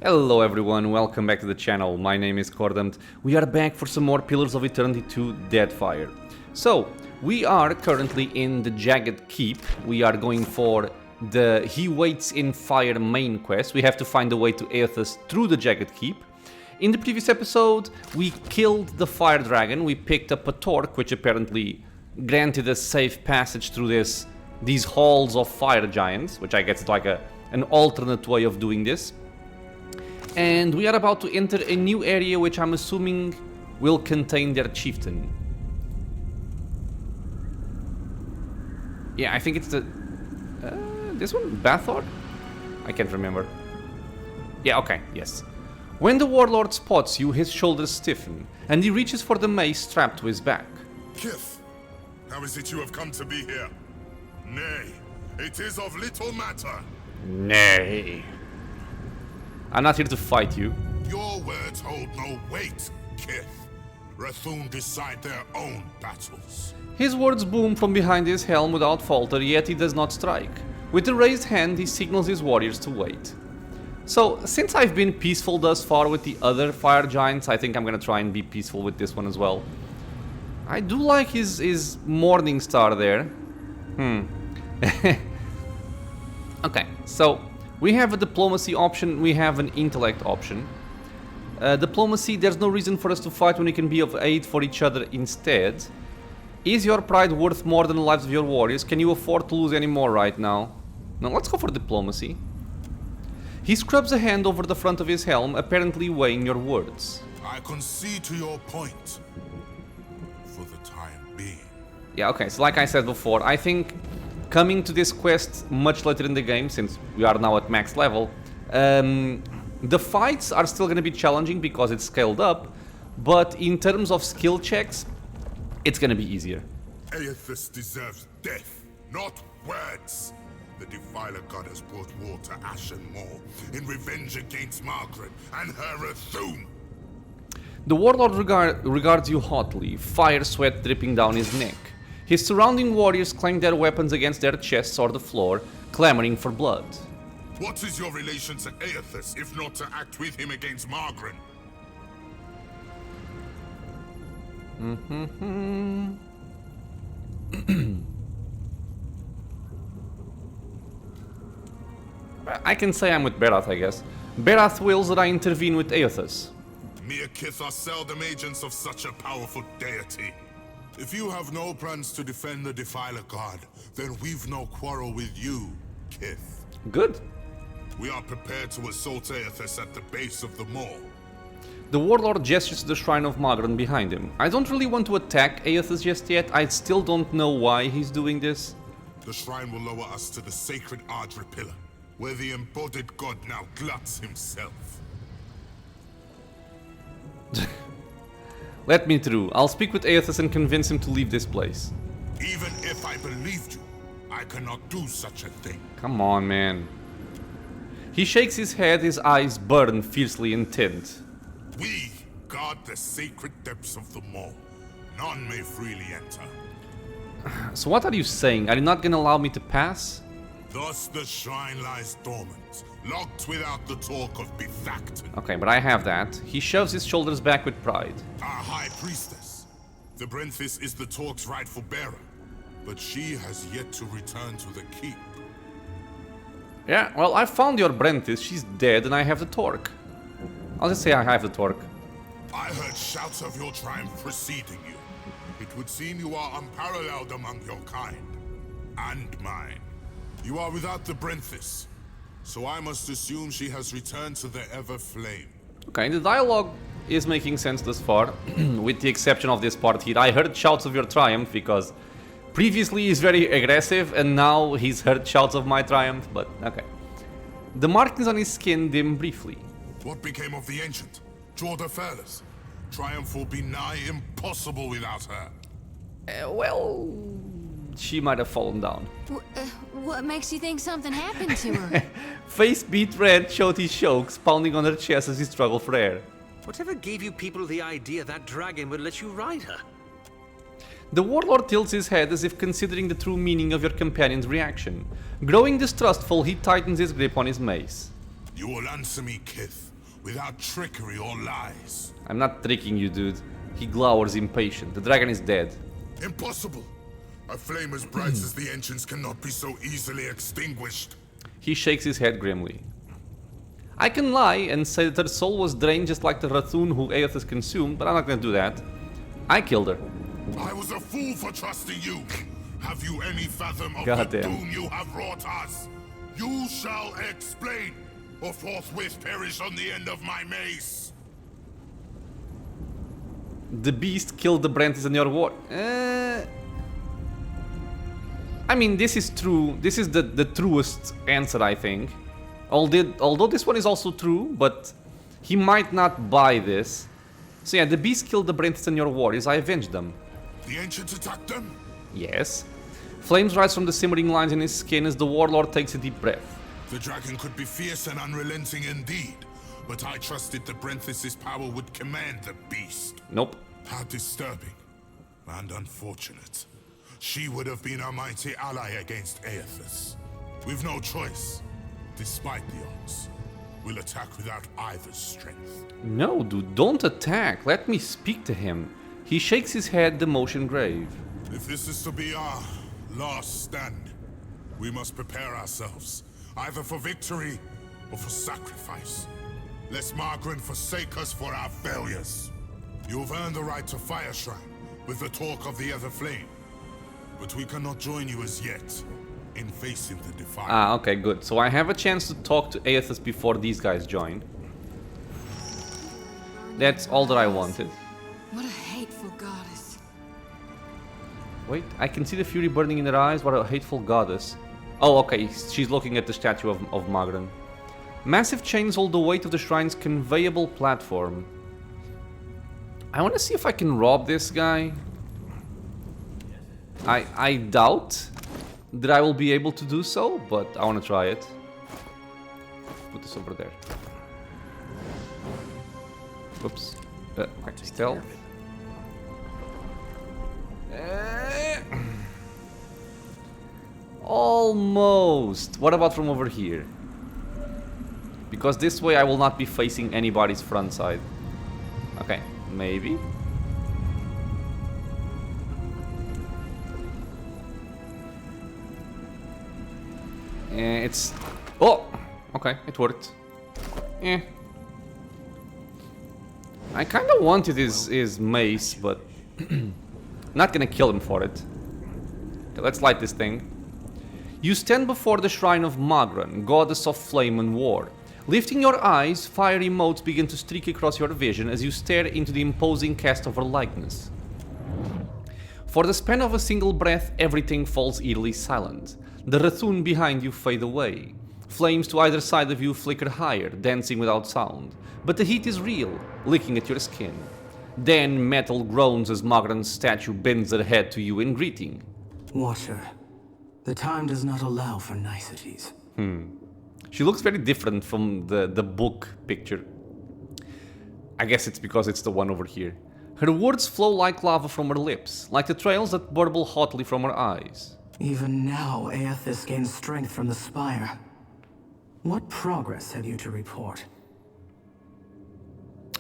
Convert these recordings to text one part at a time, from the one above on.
Hello everyone, welcome back to the channel. My name is Cordant. We are back for some more Pillars of Eternity 2 Deadfire. So, we are currently in the Jagged Keep. We are going for the He Waits in Fire main quest. We have to find a way to Eothas through the Jagged Keep. In the previous episode, we killed the Fire Dragon. We picked up a torque, which apparently granted us safe passage through these halls of fire giants, which I guess is like an alternate way of doing this. And we are about to enter a new area which I'm assuming will contain their chieftain. Yeah, I think it's the... this one? Bathor? I can't remember. Yeah, okay, yes. When the warlord spots you, his shoulders stiffen, and he reaches for the mace strapped to his back. Kith, how is it you have come to be here? Nay, it is of little matter. Nay. I'm not here to fight you. Your words hold no weight, Kith. Rathun decide their own battles. His words boom from behind his helm without falter, yet he does not strike. With a raised hand, he signals his warriors to wait. So, since I've been peaceful thus far with the other fire giants, I think I'm gonna try and be peaceful with this one as well. I do like his morning star there. Okay, so we have a diplomacy option, we have an intellect option. Diplomacy, there's no reason for us to fight when we can be of aid for each other instead. Is your pride worth more than the lives of your warriors? Can you afford to lose any more right now? Now let's go for diplomacy. He scrubs a hand over the front of his helm, apparently weighing your words. I concede to your point. For the time being. Yeah, okay, so like I said before, I think coming to this quest much later in the game, since we are now at max level, the fights are still going to be challenging because it's scaled up, but in terms of skill checks, it's going to be easier. Eothas deserves death, not words. The Defiler God has brought war to Ashen Moor in revenge against Margaret and her Rathun. The warlord regards you hotly, fire sweat dripping down his neck. His surrounding warriors clank their weapons against their chests or the floor, clamoring for blood. What is your relation to Eothas, if not to act with him against Margaret? I can say I'm with Berath, I guess. Berath wills that I intervene with Eothas. Mere Kith are seldom agents of such a powerful deity. If you have no plans to defend the Defiler God, then we've no quarrel with you, Kith. Good. We are prepared to assault Eothas at the base of the moor. The warlord gestures to the shrine of Magran behind him. I don't really want to attack Eothas just yet. I still don't know why he's doing this. The shrine will lower us to the sacred Adra pillar, where the embodied god now gluts himself. Let me through. I'll speak with Eothas and convince him to leave this place. Even if I believed you, I cannot do such a thing. Come on, man. He shakes his head, his eyes burn fiercely intent. We guard the sacred depths of the moor. None may freely enter. So what are you saying? Are you not gonna allow me to pass? Thus the shrine lies dormant, locked without the talk of Bethacton. Okay, but I have that. He shoves his shoulders back with pride. Our High Priestess. The Brenthis is the talk's rightful bearer, but she has yet to return to the keep. Yeah, well, I found your Brenthis. She's dead and I have the torque. I'll just say I have the torque. I heard shouts of your triumph preceding you. It would seem you are unparalleled among your kind. And mine. You are without the Brenthis, so I must assume she has returned to the Ever Flame. Okay, the dialogue is making sense thus far, with the exception of this part here. I heard shouts of your triumph because previously he's very aggressive and now he's heard shouts of my triumph, but okay. The markings on his skin dim briefly. What became of the Ancient? Jorda Fairless? Triumph will be nigh impossible without her. Well, she might have fallen down. What makes you think something happened to her? Face beat red, Shoti chokes, pounding on her chest as he struggled for air. Whatever gave you people the idea that dragon would let you ride her? The warlord tilts his head as if considering the true meaning of your companion's reaction. Growing distrustful, he tightens his grip on his mace. You will answer me, Kith, without trickery or lies. I'm not tricking you, dude. He glowers impatient. The dragon is dead. Impossible! A flame as bright as the ancients cannot be so easily extinguished. He shakes his head grimly. I can lie and say that her soul was drained just like the Rathoon who Eothas consumed, but I'm not gonna do that. I killed her. I was a fool for trusting you. Have you any fathom of God the damn. doom you have wrought us? You shall explain, or forthwith perish on the end of my mace. The beast killed the Brentice in your war. I mean, this is true. This is the truest answer, I think. Although this one is also true, but he might not buy this. So yeah, the beast killed the Brentice in your warriors. I avenged them. The ancients attacked them? Yes. Flames rise from the simmering lines in his skin as the warlord takes a deep breath. The dragon could be fierce and unrelenting indeed, but I trusted the Brenthis's power would command the beast. Nope. How disturbing and unfortunate. She would have been a mighty ally against Eothas. We've no choice. Despite the odds, we'll attack without either's strength. No, dude, don't attack. Let me speak to him. He shakes his head, the motion grave. If this is to be our last stand, we must prepare ourselves, either for victory or for sacrifice. Lest Margaret forsake us for our failures. You've earned the right to Fire Shrine with the talk of the Other Flame, but we cannot join you as yet in facing the Defiant. Ah, okay, good. So I have a chance to talk to Eothas before these guys join. That's all that I wanted. What a hateful goddess. Wait, I can see the fury burning in her eyes. What a hateful goddess. Oh, okay, she's looking at the statue of Magran. Massive chains hold the weight of the shrine's conveyable platform. I want to see if I can rob this guy. I doubt that I will be able to do so, but I want to try it. Put this over there. Whoops. Stealth. Almost. What about from over here? Because this way I will not be facing anybody's front side. Okay, maybe. It's... Oh! Okay, it worked. Eh. I kind of wanted his mace, but... not gonna kill him for it. Okay, let's light this thing. You stand before the shrine of Magran, goddess of flame and war. Lifting your eyes, fiery motes begin to streak across your vision as you stare into the imposing cast of her likeness. For the span of a single breath, everything falls eerily silent. The Rathoon behind you fade away. Flames to either side of you flicker higher, dancing without sound. But the heat is real, licking at your skin. Then metal groans as Magran's statue bends her head to you in greeting. Watcher, the time does not allow for niceties. She looks very different from the book picture. I guess it's because it's the one over here. Her words flow like lava from her lips, like the trails that burble hotly from her eyes. Even now, Eothas gains strength from the spire. What progress have you to report?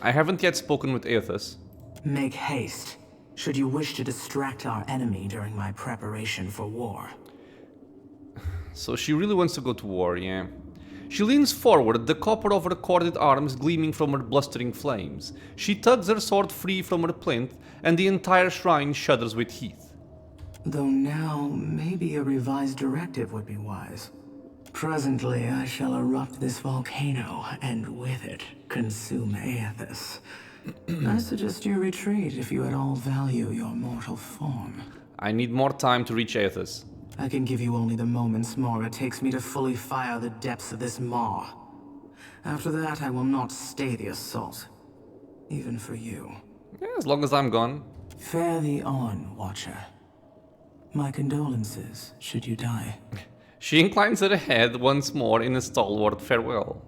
I haven't yet spoken with Eothas. Make haste, should you wish to distract our enemy during my preparation for war. So she really wants to go to war, yeah. She leans forward, the copper of her corded arms gleaming from her blustering flames. She tugs her sword free from her plinth, and the entire shrine shudders with heat. Though now, maybe a revised directive would be wise. Presently, I shall erupt this volcano, and with it, consume Eothas. I suggest you retreat if you at all value your mortal form. I need more time to reach Eothas. I can give you only the moments more it takes me to fully fire the depths of this maw. After that, I will not stay the assault. Even for you. Yeah, as long as I'm gone. Fare thee on, Watcher. My condolences, should you die. She inclines her head once more in a stalwart farewell.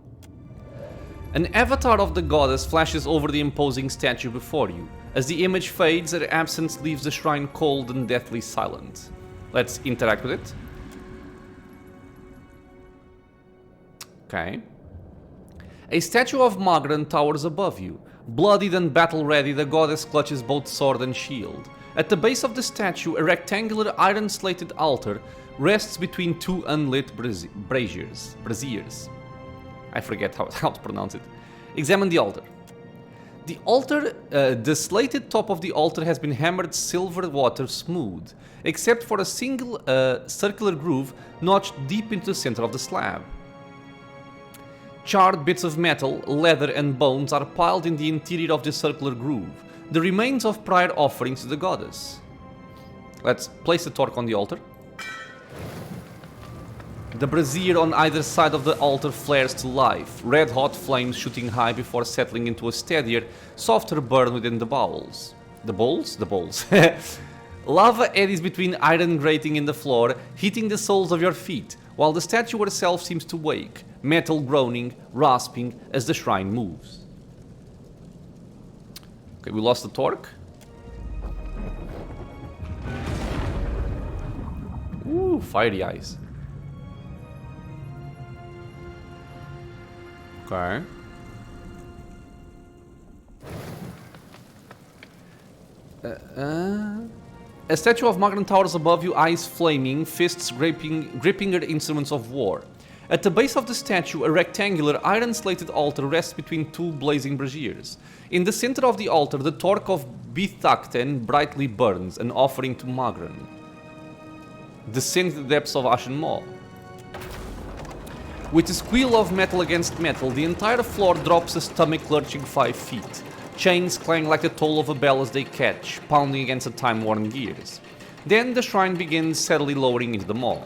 An avatar of the goddess flashes over the imposing statue before you. As the image fades, her absence leaves the shrine cold and deathly silent. Let's interact with it. Okay. A statue of Magran towers above you. Bloodied and battle-ready, the goddess clutches both sword and shield. At the base of the statue, a rectangular iron-slated altar rests between two unlit braziers. I forget how to pronounce it. Examine the altar. The slated top of the altar has been hammered silver water smooth, except for a single circular groove notched deep into the center of the slab. Charred bits of metal, leather and bones are piled in the interior of the circular groove, the remains of prior offerings to the goddess. Let's place the torch on the altar. The brazier on either side of the altar flares to life, red-hot flames shooting high before settling into a steadier, softer burn within the bowls. The bowls? The bowls. Lava eddies between iron grating in the floor, hitting the soles of your feet, while the statue herself seems to wake, metal groaning, rasping as the shrine moves. Okay, we lost the torque. Ooh, fiery eyes. Okay. A statue of Magran towers above you, eyes flaming, fists gripping her instruments of war. At the base of the statue, a rectangular, iron-slated altar rests between two blazing braziers. In the center of the altar, the torch of Bithakten brightly burns, an offering to Magran. Descend to the depths of Ashen Maw. With a squeal of metal against metal, the entire floor drops a stomach lurching 5 feet. Chains clang like the toll of a bell as they catch, pounding against the time-worn gears. Then the shrine begins steadily lowering into the maw.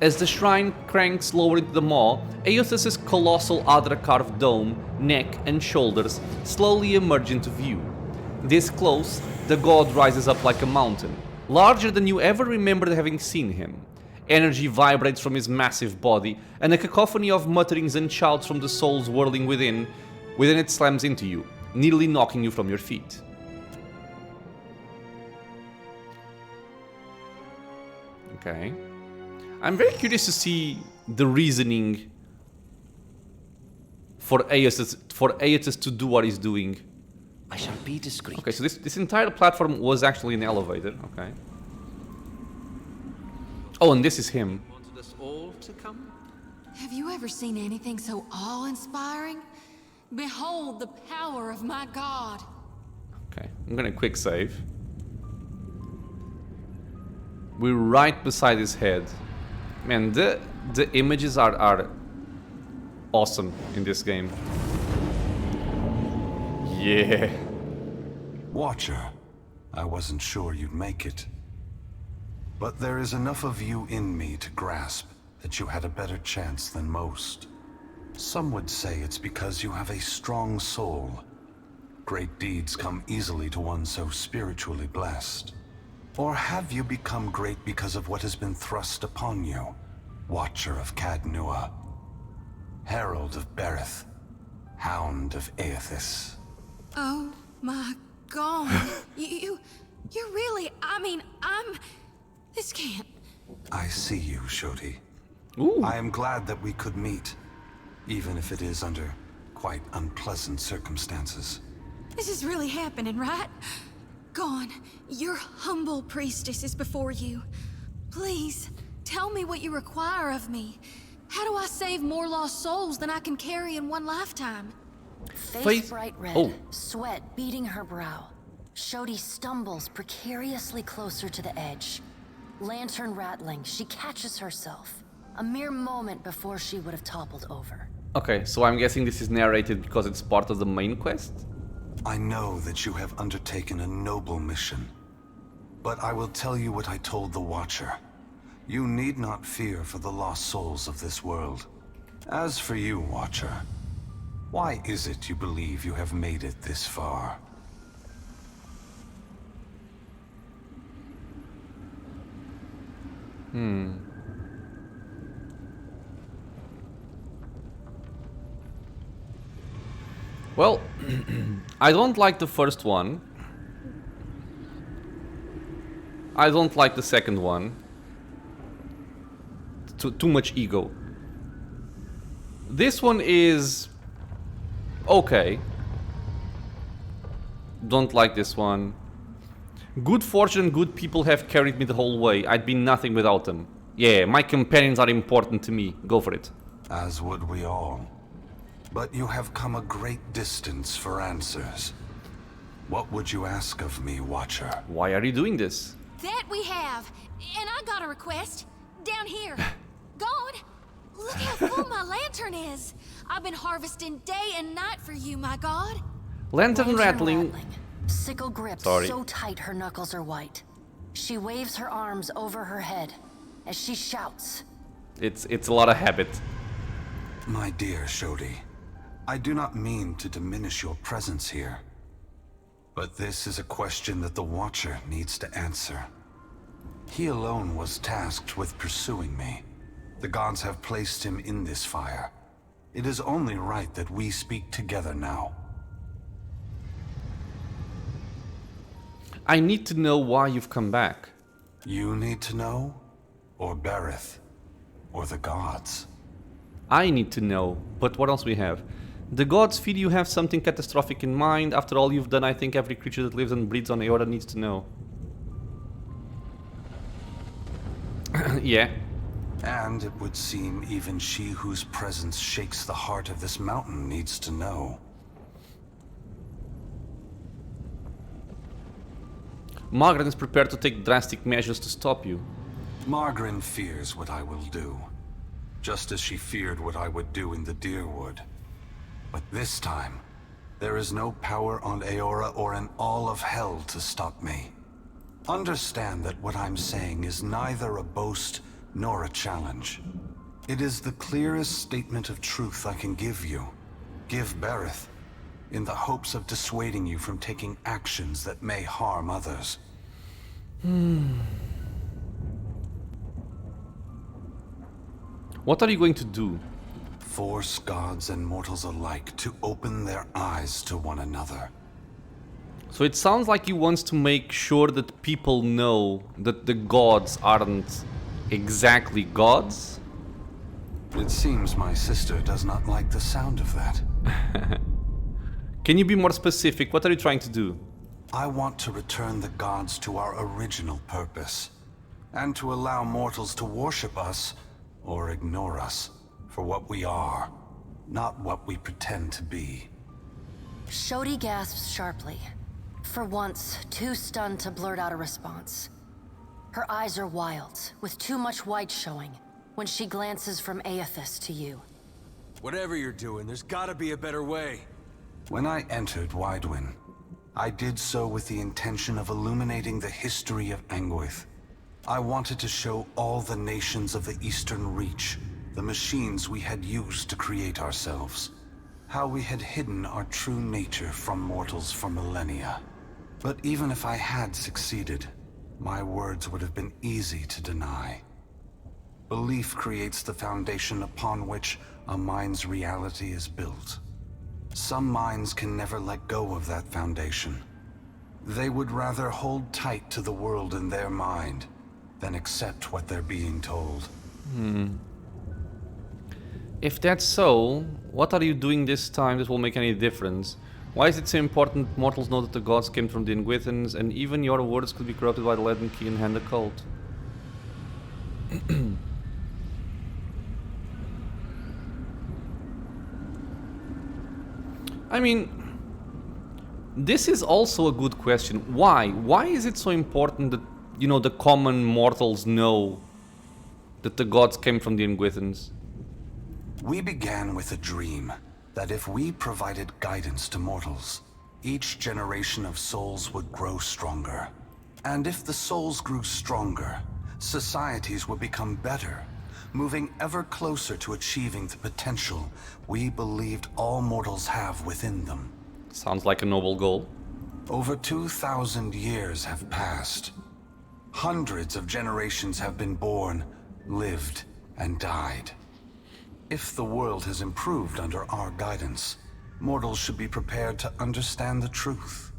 As the shrine cranks lower into the maw, Eothas' colossal adra-carved dome, neck and shoulders slowly emerge into view. This close, the god rises up like a mountain, larger than you ever remembered having seen him. Energy vibrates from his massive body, and a cacophony of mutterings and shouts from the souls whirling within it slams into you, nearly knocking you from your feet. Okay. I'm very curious to see the reasoning for Eothas to do what he's doing. I shall be discreet. Okay, so this entire platform was actually an elevator, okay. Oh, and this is him. Wanted us all to come? Have you ever seen anything so awe-inspiring? Behold the power of my god. Okay, I'm gonna quick save. We're right beside his head. Man, the images are awesome in this game. Yeah. Watcher, I wasn't sure you'd make it. But there is enough of you in me to grasp that you had a better chance than most. Some would say it's because you have a strong soul. Great deeds come easily to one so spiritually blessed. Or have you become great because of what has been thrust upon you? Watcher of Cadnua, Herald of Berith, Hound of Eothas. Oh my god. You're really, this can't. I see you, Shoti. Ooh. I am glad that we could meet, even if it is under quite unpleasant circumstances. This is really happening, right? Gon, your humble priestess is before you. Please, tell me what you require of me. How do I save more lost souls than I can carry in one lifetime? Face bright red, Oh. sweat beading her brow. Shodi stumbles precariously closer to the edge. Lantern rattling, she catches herself. A mere moment before she would have toppled over. Okay, so I'm guessing this is narrated because it's part of the main quest? I know that you have undertaken a noble mission, but I will tell you what I told the Watcher. You need not fear for the lost souls of this world. As for you, Watcher, why is it you believe you have made it this far? Well, I don't like the first one. I don't like the second one. Too much ego. This one is okay. Don't like this one. Good fortune and good people have carried me the whole way. I'd be nothing without them. Yeah, my companions are important to me. Go for it. As would we all. But you have come a great distance for answers. What would you ask of me, Watcher? Why are you doing this? That we have. And I got a request. Down here. God, look how full my lantern is. I've been harvesting day and night for you, my God. Lantern rattling. Sickle grip Sorry. so tight her knuckles are white. She waves her arms over her head as she shouts. It's a lot of habit. My dear Shodi, I do not mean to diminish your presence here. But this is a question that the Watcher needs to answer. He alone was tasked with pursuing me. The gods have placed him in this fire. It is only right that we speak together now. I need to know why you've come back. You need to know? Or Berith? Or the gods? I need to know, but what else we have? The gods feel you have something catastrophic in mind. After all you've done, I think every creature that lives and breathes on Eothas needs to know. Yeah. And it would seem even she whose presence shakes the heart of this mountain needs to know. Margaret is prepared to take drastic measures to stop you. Margaret fears what I will do, just as she feared what I would do in the Deerwood. But this time, there is no power on Eora or in all of hell to stop me. Understand that what I'm saying is neither a boast nor a challenge. It is the clearest statement of truth I can give you, give Berith, in the hopes of dissuading you from taking actions that may harm others. What are you going to do? Force gods and mortals alike to open their eyes to one another. So it sounds like he wants to make sure that people know that the gods aren't exactly gods? It seems my sister does not like the sound of that. Can you be more specific? What are you trying to do? I want to return the gods to our original purpose, and to allow mortals to worship us, or ignore us, for what we are, not what we pretend to be. Shodi gasps sharply, for once too stunned to blurt out a response. Her eyes are wild, with too much white showing, when she glances from Eothas to you. Whatever you're doing, there's gotta be a better way. When I entered Widewin, I did so with the intention of illuminating the history of Anguith. I wanted to show all the nations of the Eastern Reach the machines we had used to create ourselves, how we had hidden our true nature from mortals for millennia. But even if I had succeeded, my words would have been easy to deny. Belief creates the foundation upon which a mind's reality is built. Some minds can never let go of that foundation. They would rather hold tight to the world in their mind than accept what they're being told. If that's so, what are you doing this time that will make any difference? Why is it so important mortals know that the gods came from the Inguithans, and even your words could be corrupted by the Leaden Key and Hand Occult? I mean, this is also a good question. Why? Why is it so important that, you know, the common mortals know that the gods came from the Inguithans? We began with a dream that if we provided guidance to mortals, each generation of souls would grow stronger. And if the souls grew stronger, societies would become better, moving ever closer to achieving the potential we believed all mortals have within them. Sounds like a noble goal. Over 2,000 years have passed. Hundreds of generations have been born, lived, and died. If the world has improved under our guidance, mortals should be prepared to understand the truth.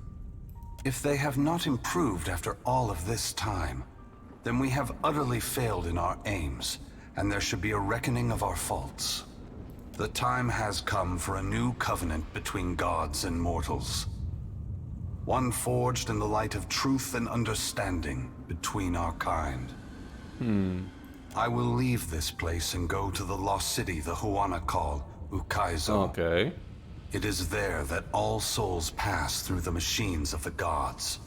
If they have not improved after all of this time, then we have utterly failed in our aims, and there should be a reckoning of our faults. The time has come for a new covenant between gods and mortals. One forged in the light of truth and understanding between our kind. I will leave this place and go to the lost city the Huana call Ukaizo. Okay. It is there that all souls pass through the machines of the gods,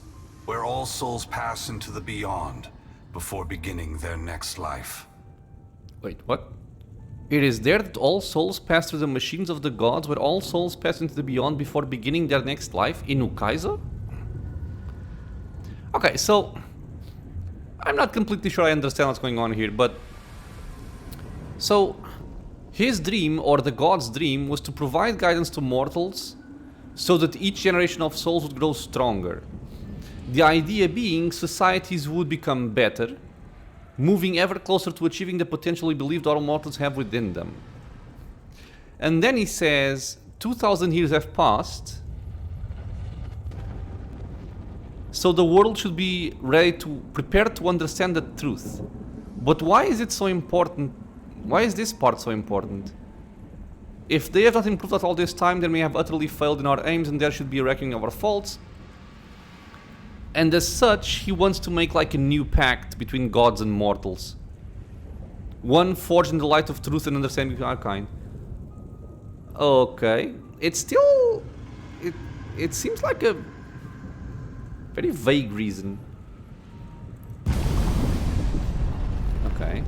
where all souls pass into the beyond before beginning their next life. Wait, what? It is there that all souls pass through the machines of the gods, where all souls pass into the beyond before beginning their next life in Ukaizo? Okay, so I'm not completely sure I understand what's going on here, but so his dream, or the god's dream, was to provide guidance to mortals so that each generation of souls would grow stronger. The idea being societies would become better, moving ever closer to achieving the potential he believed all mortals have within them. And then he says, 2000 years have passed, so the world should be ready to prepare to understand the truth. But why is it so important? Why is this part so important? If they have not improved at all this time, they may have utterly failed in our aims, and there should be a reckoning of our faults. And as such, he wants to make like a new pact between gods and mortals. One forged in the light of truth and understanding of our kind. Okay. It's still... It seems like a very vague reason. Okay.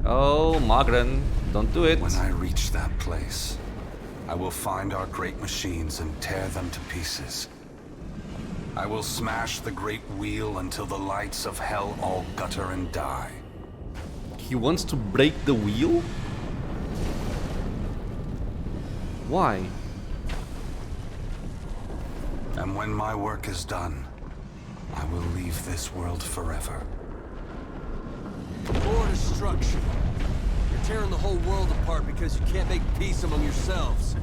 Oh, Magran, don't do it. When I reach that place, I will find our great machines and tear them to pieces. I will smash the great wheel until the lights of hell all gutter and die. He wants to break the wheel? Why? And when my work is done, I will leave this world forever. More destruction. You're tearing the whole world apart because you can't make peace among yourselves.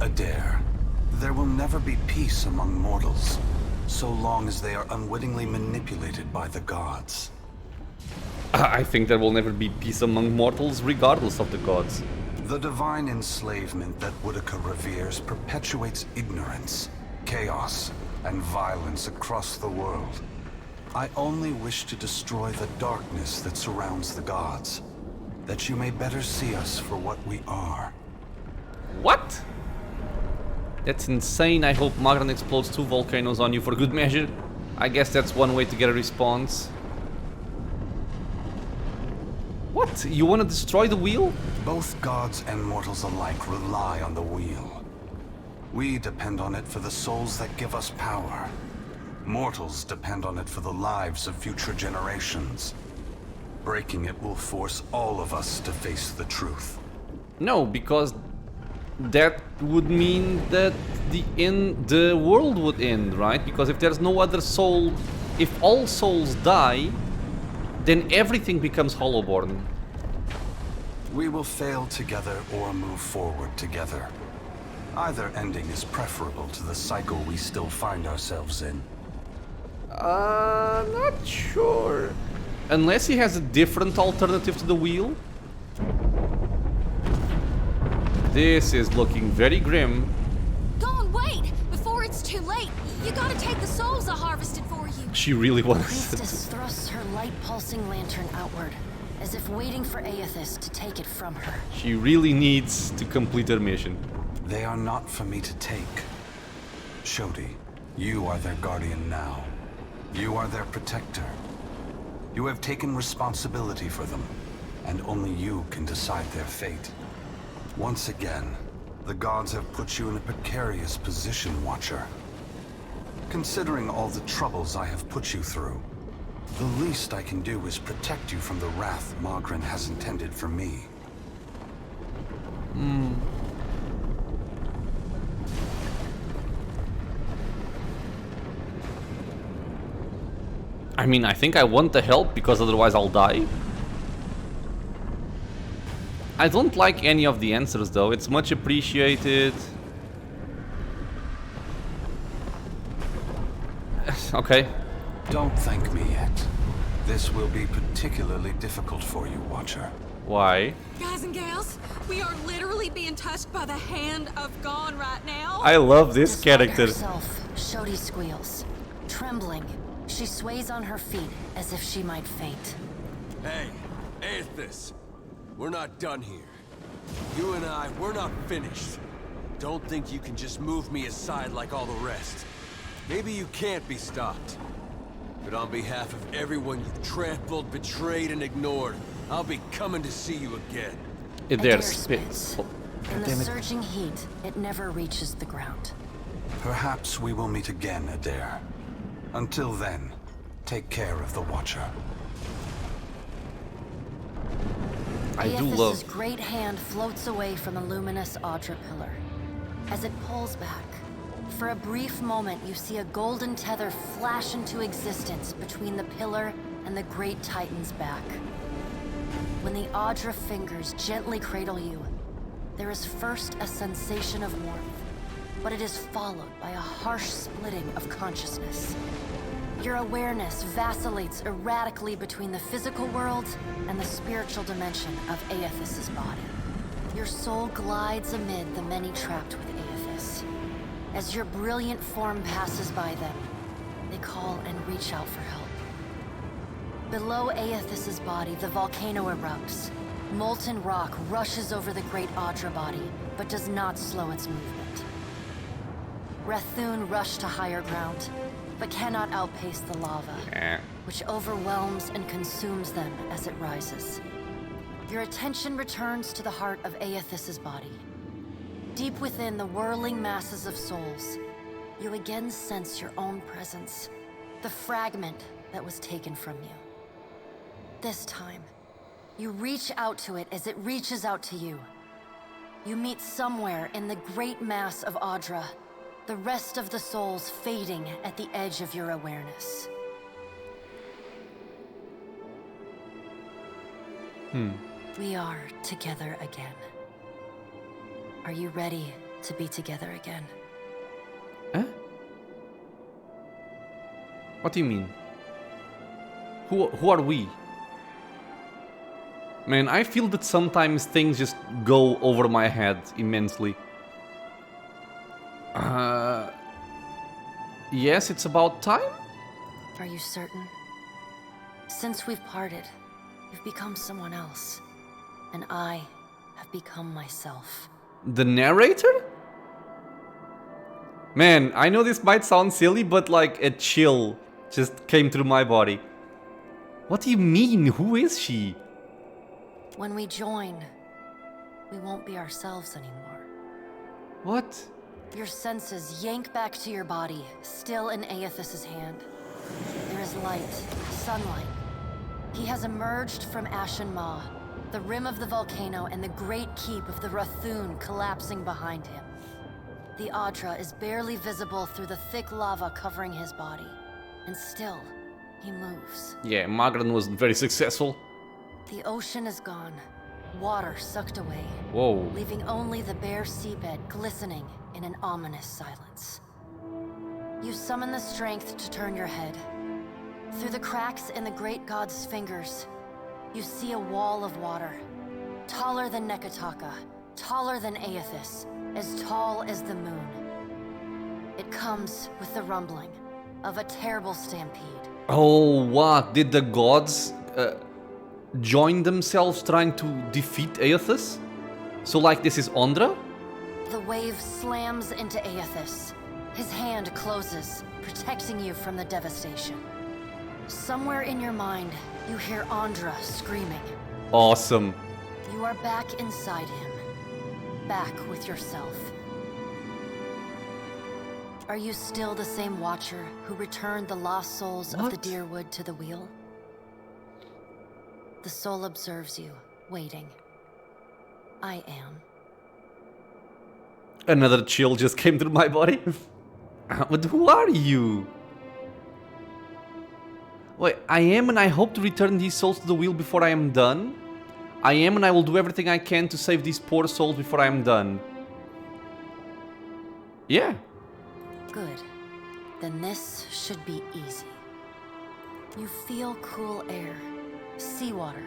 Adair, there will never be peace among mortals, so long as they are unwittingly manipulated by the gods. I think there will never be peace among mortals, regardless of the gods. The divine enslavement that Woodaka reveres perpetuates ignorance, chaos, and violence across the world. I only wish to destroy the darkness that surrounds the gods, that you may better see us for what we are. What? That's insane. I hope Magran explodes 2 volcanoes on you for good measure. I guess that's one way to get a response. What? You want to destroy the wheel? Both gods and mortals alike rely on the wheel. We depend on it for the souls that give us power. Mortals depend on it for the lives of future generations. Breaking it will force all of us to face the truth. No, because that would mean that the world would end, right? Because if there's no other soul, if all souls die, then everything becomes Hollowborn. We will fail together or move forward together. Either ending is preferable to the cycle we still find ourselves in. Not sure. Unless he has a different alternative to the wheel. This is looking very grim. Go on, wait! Before it's too late, you gotta take the souls I harvested for you. She really wants Priestess thrusts her light-pulsing lantern outward, as if waiting for Eothas to take it from her. She really needs to complete her mission. They are not for me to take. Shodi, you are their guardian now. You are their protector. You have taken responsibility for them, and only you can decide their fate. Once again, the gods have put you in a precarious position, Watcher. Considering all the troubles I have put you through, the least I can do is protect you from the wrath Magran has intended for me. I mean, I think I want the help because otherwise I'll die. I don't like any of the answers though, it's much appreciated. Okay. Don't thank me yet. This will be particularly difficult for you, Watcher. Why? Guys and gals, we are literally being touched by the hand of God right now. I love this Despite character. herself, Shodi squeals. Trembling, she sways on her feet as if she might faint. Hey, Eothas, we're not done here. You and I, we're not finished. Don't think you can just move me aside like all the rest. Maybe you can't be stopped. But on behalf of everyone you've trampled, betrayed, and ignored, I'll be coming to see you again. There's spits. spits. Oh, In the damn it. surging heat, it never reaches the ground. Perhaps we will meet again, Adair. Until then, take care of the Watcher. I do Eothas's love. great hand floats away from the luminous Adra pillar. As it pulls back, for a brief moment you see a golden tether flash into existence between the pillar and the great Titan's back. When the Adra fingers gently cradle you, there is first a sensation of warmth, but it is followed by a harsh splitting of consciousness. Your awareness vacillates erratically between the physical world and the spiritual dimension of Eothas's body. Your soul glides amid the many trapped with Eothas. As your brilliant form passes by them, they call and reach out for help. Below Eothas's body, the volcano erupts. Molten rock rushes over the great Adra body, but does not slow its movement. Rathun rush to higher ground, but cannot outpace the lava, which overwhelms and consumes them as it rises. Your attention returns to the heart of Eothas's body. Deep within the whirling masses of souls, you again sense your own presence, the fragment that was taken from you. This time, you reach out to it as it reaches out to you. You meet somewhere in the great mass of Adra, the rest of the souls fading at the edge of your awareness. We are together again. Are you ready to be together again? Huh? What do you mean? Who are we? Man, I feel that sometimes things just go over my head immensely. Yes, it's about time? Are you certain? Since we've parted, you've become someone else, and I have become myself. The narrator? Man, I know this might sound silly, but like a chill just came through my body. What do you mean? Who is she? When we join, we won't be ourselves anymore. What? Your senses yank back to your body, still in Eothas's hand. There is light, sunlight. He has emerged from Ashen Maw, the rim of the volcano and the great keep of the Rathun collapsing behind him. The Adra is barely visible through the thick lava covering his body. And still, he moves. Yeah, Magran wasn't very successful. The ocean is gone, water sucked away. Whoa. Leaving only the bare seabed glistening in an ominous silence. You summon the strength to turn your head. Through the cracks in the great god's fingers, you see a wall of water. Taller than Neketaka, taller than Eothas, as tall as the moon. It comes with the rumbling of a terrible stampede. Oh, what? Did the gods join themselves trying to defeat Eothas? So like this is Ondra? The wave slams into Eothas. His hand closes, protecting you from the devastation. Somewhere in your mind, you hear Ondra screaming. Awesome. You are back inside him. Back with yourself. Are you still the same Watcher who returned the lost souls of the Deerwood to the wheel? The soul observes you, waiting. I am. Another chill just came through my body. But who are you? Wait, I am and I hope to return these souls to the wheel before I am done. I am and I will do everything I can to save these poor souls before I am done. Yeah. Good. Then this should be easy. You feel cool air, seawater.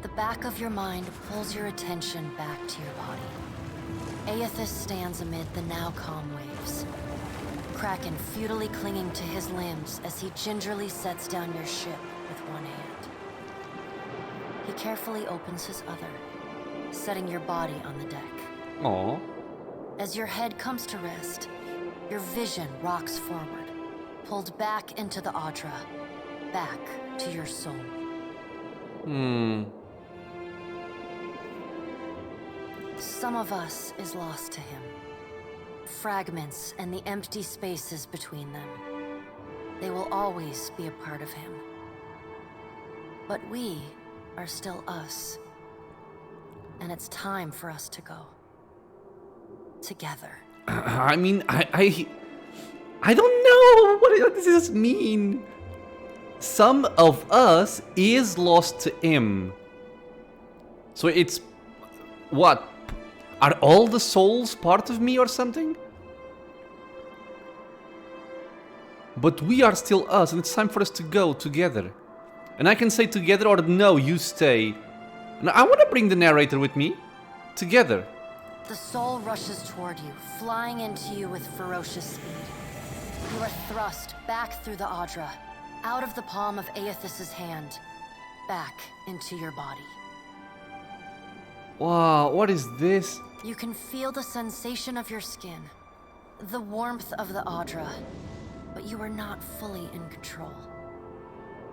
The back of your mind pulls your attention back to your body. Eothas stands amid the now calm waves. Kraken futilely clinging to his limbs as he gingerly sets down your ship with one hand. He carefully opens his other, setting your body on the deck. Aww. As your head comes to rest, your vision rocks forward, pulled back into the adra, back to your soul. Some of us is lost to him. Fragments and the empty spaces between them. They will always be a part of him. But we are still us. And it's time for us to go. Together. I mean, I don't know what does this mean. Some of us is lost to him. So it's what? Are all the souls part of me or something? But we are still us, and it's time for us to go together. And I can say together or no, you stay. And I want to bring the narrator with me. Together. The soul rushes toward you, flying into you with ferocious speed. You are thrust back through the adra, out of the palm of Eothas' hand, back into your body. Wow, what is this? You can feel the sensation of your skin, the warmth of the adra, but you are not fully in control.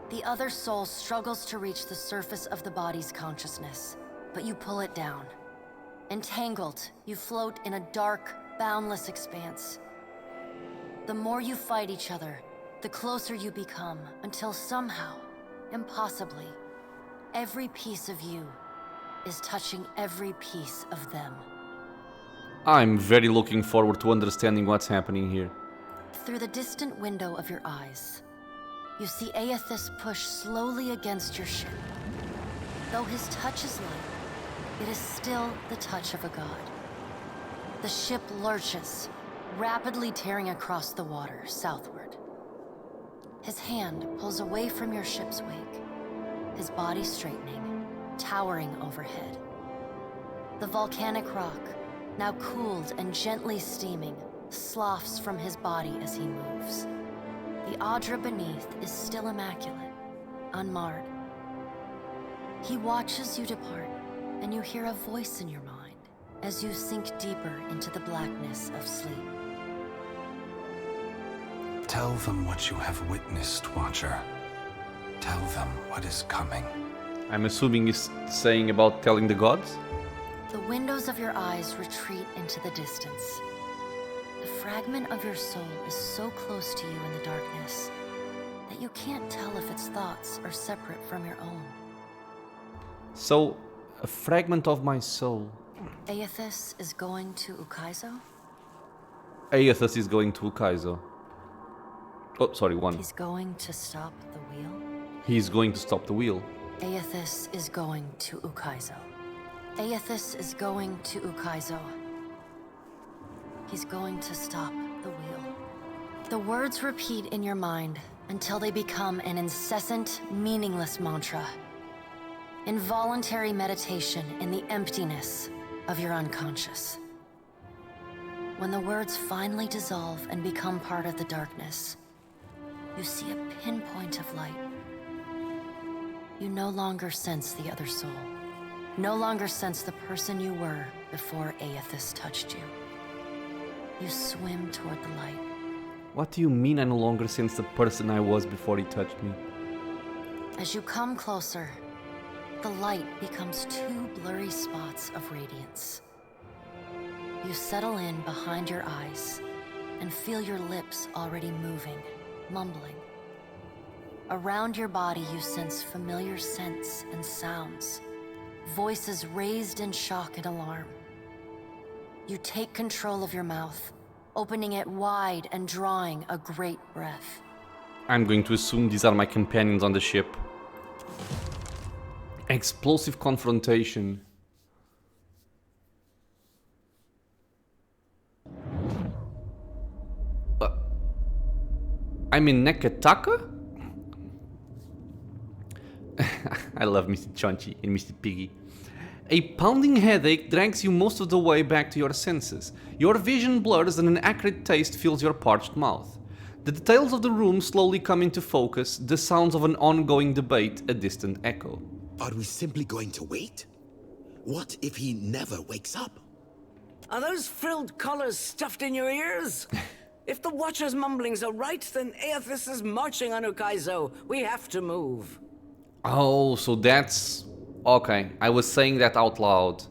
The other soul struggles to reach the surface of the body's consciousness, but you pull it down. Entangled, you float in a dark, boundless expanse. The more you fight each other, the closer you become, until somehow, impossibly, every piece of you is touching every piece of them. I'm very looking forward to understanding what's happening here. Through the distant window of your eyes, you see Eothas push slowly against your ship. Though his touch is light, it is still the touch of a god. The ship lurches, rapidly tearing across the water southward. His hand pulls away from your ship's wake, his body straightening, towering overhead. The volcanic rock, now cooled and gently steaming, sloughs from his body as he moves. The adra beneath is still immaculate, unmarred. He watches you depart, and you hear a voice in your mind as you sink deeper into the blackness of sleep. Tell them what you have witnessed, Watcher. Tell them what is coming. I'm assuming he's saying about telling the gods? The windows of your eyes retreat into the distance. The fragment of your soul is so close to you in the darkness that you can't tell if its thoughts are separate from your own. So, a fragment of my soul. Eothas is going to Ukaizo? Eothas is going to Ukaizo. Oh, sorry, one. He's going to stop the wheel? He's going to stop the wheel. Eothas is going to Ukaizo. Eothas is going to Ukaizo. He's going to stop the wheel. The words repeat in your mind until they become an incessant, meaningless mantra. Involuntary meditation in the emptiness of your unconscious. When the words finally dissolve and become part of the darkness, you see a pinpoint of light. You no longer sense the other soul. No longer sense the person you were before Eothas touched you. You swim toward the light. What do you mean I no longer sense the person I was before he touched me? As you come closer, the light becomes two blurry spots of radiance. You settle in behind your eyes and feel your lips already moving, mumbling. Around your body you sense familiar scents and sounds, voices raised in shock and alarm. You take control of your mouth, opening it wide and drawing a great breath. I'm going to assume these are my companions on the ship. Explosive confrontation. I'm in Neketaka? I love Mr. Chunchi and Mr. Piggy. A pounding headache drags you most of the way back to your senses. Your vision blurs and an acrid taste fills your parched mouth. The details of the room slowly come into focus, the sounds of an ongoing debate a distant echo. Are we simply going to wait? What if he never wakes up? Are those frilled collars stuffed in your ears? If the Watcher's mumblings are right, then Eothas is marching on Ukaizo. We have to move. Oh, so that's... Okay, I was saying that out loud.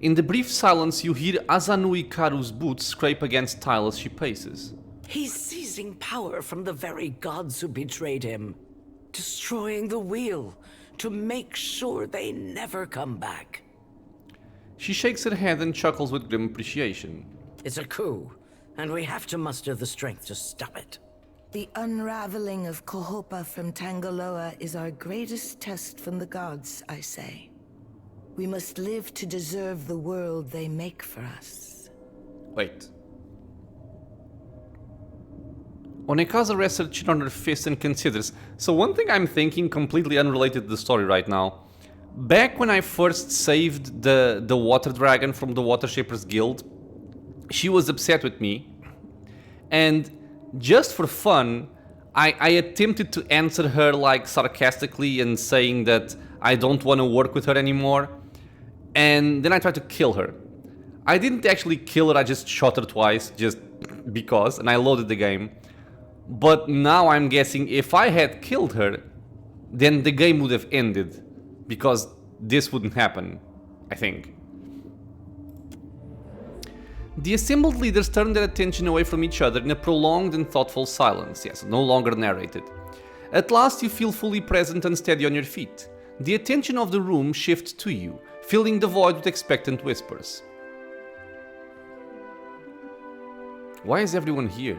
In the brief silence, you hear Azanui Karu's boots scrape against tile as she paces. He's seizing power from the very gods who betrayed him. Destroying the wheel to make sure they never come back. She shakes her head and chuckles with grim appreciation. It's a coup, and we have to muster the strength to stop it. The unraveling of Kohopa from Tangaloa is our greatest test from the gods, I say. We must live to deserve the world they make for us. Wait. Onekaza rests her chin on her fist and considers. So one thing I'm thinking, completely unrelated to the story right now. Back when I first saved the water dragon from the Water Shapers Guild, she was upset with me. And just for fun, I attempted to answer her like sarcastically and saying that I don't want to work with her anymore. And then I tried to kill her. I didn't actually kill her, I just shot her twice, just because, and I loaded the game. But now I'm guessing if I had killed her, then the game would have ended. Because this wouldn't happen, I think. The assembled leaders turn their attention away from each other in a prolonged and thoughtful silence, yes, no longer narrated. At last you feel fully present and steady on your feet. The attention of the room shifts to you, filling the void with expectant whispers. Why is everyone here?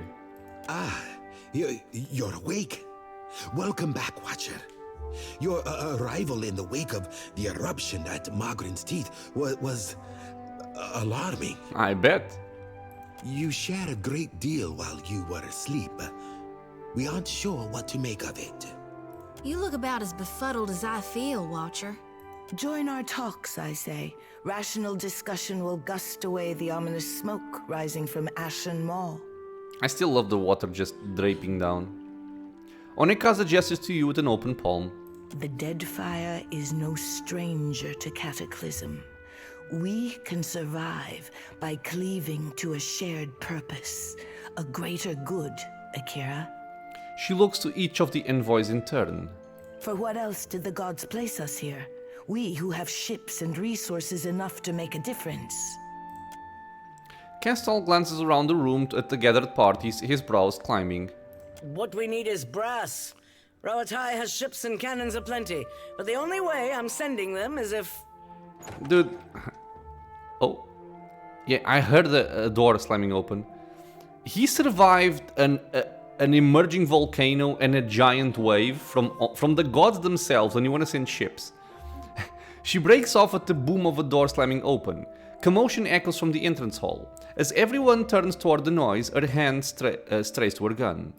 Ah, you're awake. Welcome back, Watcher. Your arrival in the wake of the eruption at Magrin's Teeth was alarming. I bet. You shared a great deal while you were asleep. We aren't sure what to make of it. You look about as befuddled as I feel, Watcher. Join our talks, I say. Rational discussion will gust away the ominous smoke rising from Ashen Maw. I still love the water just draping down. Onekaza gestures to you with an open palm. The Deadfire is no stranger to cataclysm. We can survive by cleaving to a shared purpose, a greater good, Akira. She looks to each of the envoys in turn. For what else did the gods place us here? We who have ships and resources enough to make a difference. Castal glances around the room at the gathered parties, his brows climbing. What we need is brass. Rawatai has ships and cannons aplenty, but the only way I'm sending them is if... Dude... Oh. Yeah, I heard the door slamming open. He survived an emerging volcano and a giant wave from the gods themselves, and you want to send ships. She breaks off at the boom of a door slamming open. Commotion echoes from the entrance hall. As everyone turns toward the noise, her hand strays to her gun.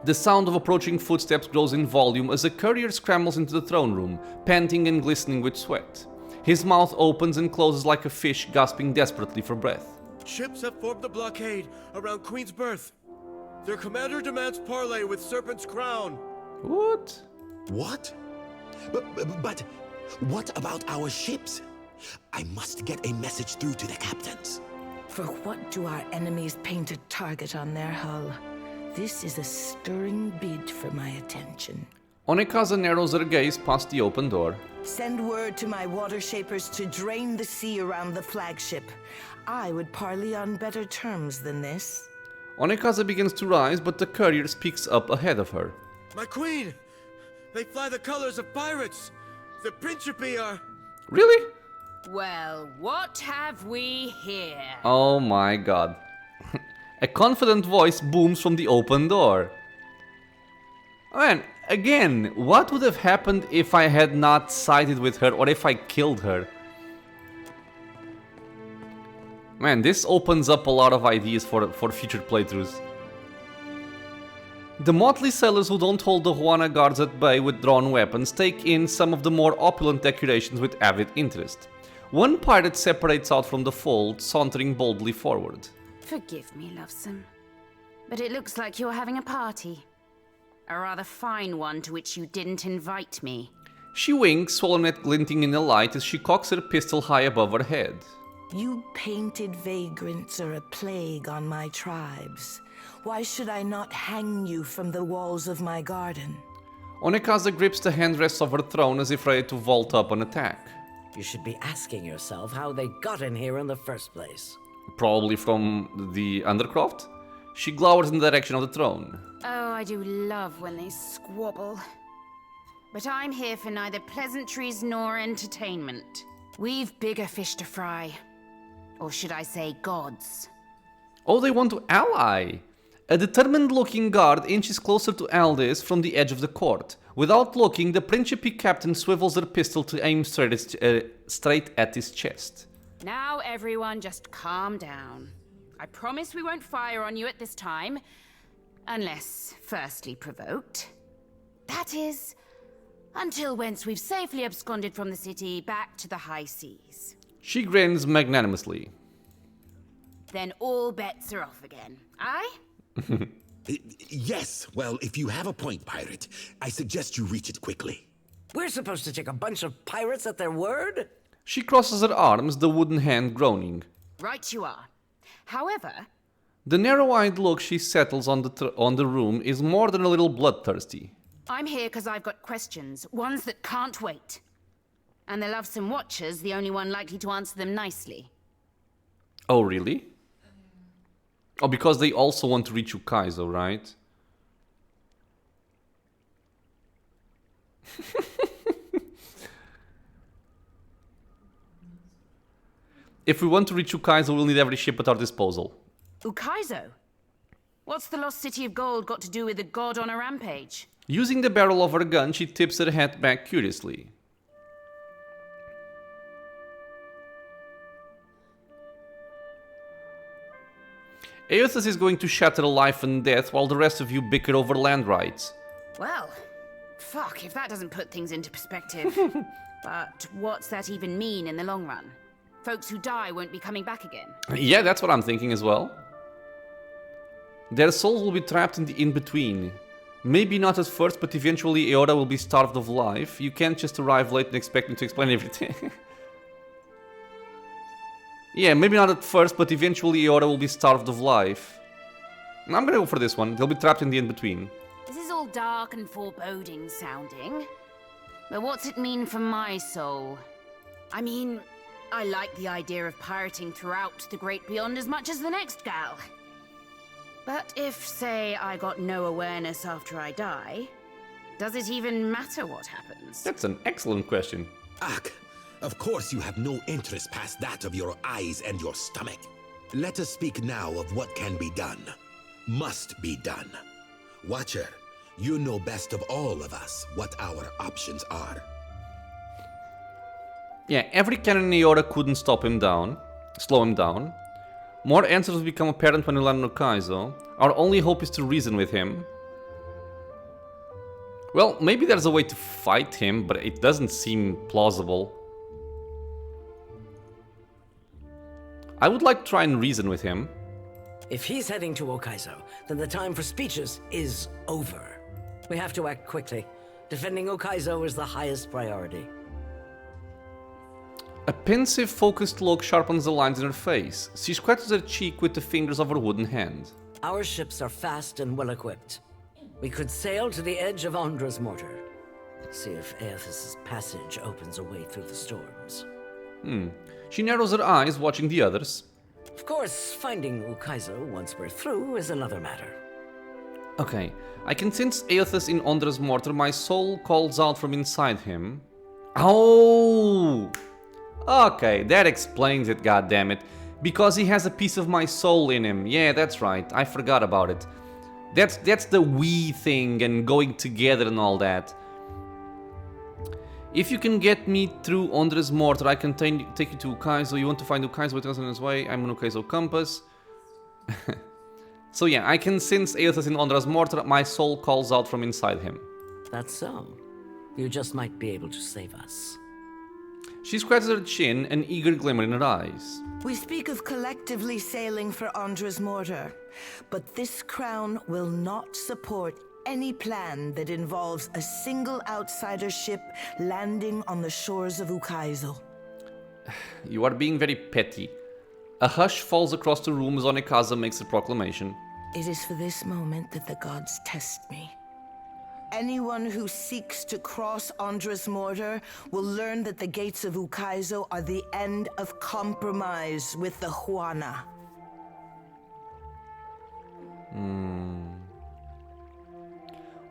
The sound of approaching footsteps grows in volume as a courier scrambles into the throne room, panting and glistening with sweat. His mouth opens and closes like a fish, gasping desperately for breath. Ships have formed a blockade around Queen's Birth. Their commander demands parley with Serpent's Crown. What? What? But what about our ships? I must get a message through to the captains. For what do our enemies paint a target on their hull? This is a stirring bid for my attention. Onekaza narrows her gaze past the open door. Send word to my water shapers to drain the sea around the flagship. I would parley on better terms than this. Onekaza begins to rise, but the courier speaks up ahead of her. My queen! They fly the colors of pirates! The Principe are... Really? Well, what have we here? Oh my god. A confident voice booms from the open door. Man, again, what would have happened if I had not sided with her or if I killed her? Man, this opens up a lot of ideas for future playthroughs. The motley sailors who don't hold the Juana guards at bay with drawn weapons take in some of the more opulent decorations with avid interest. One pirate separates out from the fold, sauntering boldly forward. Forgive me, lovesome, but it looks like you're having a party. A rather fine one to which you didn't invite me. She winks, swollen net glinting in the light as she cocks her pistol high above her head. You painted vagrants are a plague on my tribes. Why should I not hang you from the walls of my garden? Onekaza grips the handrests of her throne as if ready to vault up and attack. You should be asking yourself how they got in here in the first place. Probably from the Undercroft? She glowers in the direction of the throne. Oh, I do love when they squabble. But I'm here for neither pleasantries nor entertainment. We've bigger fish to fry. Or should I say gods? Oh, they want to ally! A determined-looking guard inches closer to Aldis from the edge of the court. Without looking, the Principe captain swivels her pistol to aim straight at his chest. Now everyone just calm down. I promise we won't fire on you at this time. Unless firstly provoked. That is, until once we've safely absconded from the city back to the high seas. She grins magnanimously. Then all bets are off again, aye? Yes, well, if you have a point, pirate, I suggest you reach it quickly. We're supposed to take a bunch of pirates at their word? She crosses her arms, the wooden hand groaning. Right you are. However... The narrow-eyed look she settles on the room is more than a little bloodthirsty. I'm here because I've got questions, ones that can't wait. And the lovesome Watcher's the only one likely to answer them nicely. Oh, really? Oh, because they also want to reach Ukaizo, right? If we want to reach Ukaizo, we'll need every ship at our disposal. Ukaizo? What's the lost city of gold got to do with a god on a rampage? Using the barrel of her gun, she tips her head back curiously. Eothas is going to shatter life and death while the rest of you bicker over land rights. Well, fuck if that doesn't put things into perspective. But what's that even mean in the long run? Folks who die won't be coming back again. Yeah, that's what I'm thinking as well. Their souls will be trapped in the in-between. Maybe not at first, but eventually Eoda will be starved of life. You can't just arrive late and expect me to explain everything. Yeah, maybe not at first, but eventually Eoda will be starved of life. I'm gonna go for this one. They'll be trapped in the in-between. This is all dark and foreboding sounding. But what's it mean for my soul? I mean, I like the idea of pirating throughout the Great Beyond as much as the next gal. But if, say, I got no awareness after I die, does it even matter what happens? That's an excellent question. Ak, of course you have no interest past that of your eyes and your stomach. Let us speak now of what can be done. Must be done. Watcher, you know best of all of us what our options are. Yeah, every cannon in Eoda couldn't slow him down. More answers will become apparent when we land on Ukaizo. Our only hope is to reason with him. Well, maybe there's a way to fight him, but it doesn't seem plausible. I would like to try and reason with him. If he's heading to Ukaizo, then the time for speeches is over. We have to act quickly. Defending Ukaizo is the highest priority. A pensive, focused look sharpens the lines in her face. She scratches her cheek with the fingers of her wooden hand. Our ships are fast and well-equipped. We could sail to the edge of Andra's mortar. See if Eothas' passage opens a way through the storms. She narrows her eyes, watching the others. Of course, finding Ukaizo once we're through is another matter. Okay, I can sense Eothas in Andra's mortar. My soul calls out from inside him. Oh! Okay, that explains it, goddammit. Because he has a piece of my soul in him. Yeah, that's right, I forgot about it. That's the we thing and going together and all that. If you can get me through Andra's mortar, I can take you to Ukaizo. You want to find Ukaizo, it was on his way. I'm on Ukaizo compass. So yeah, I can sense Eothas in Ondra's mortar. My soul calls out from inside him. That's so. You just might be able to save us. She scratches her chin, an eager glimmer in her eyes. We speak of collectively sailing for Ondra's mortar, but this crown will not support any plan that involves a single outsider ship landing on the shores of Ukaizo. You are being very petty. A hush falls across the room as Neketaka makes a proclamation. It is for this moment that the gods test me. Anyone who seeks to cross Ondra's mortar will learn that the gates of Ukaizo are the end of compromise with the Huana.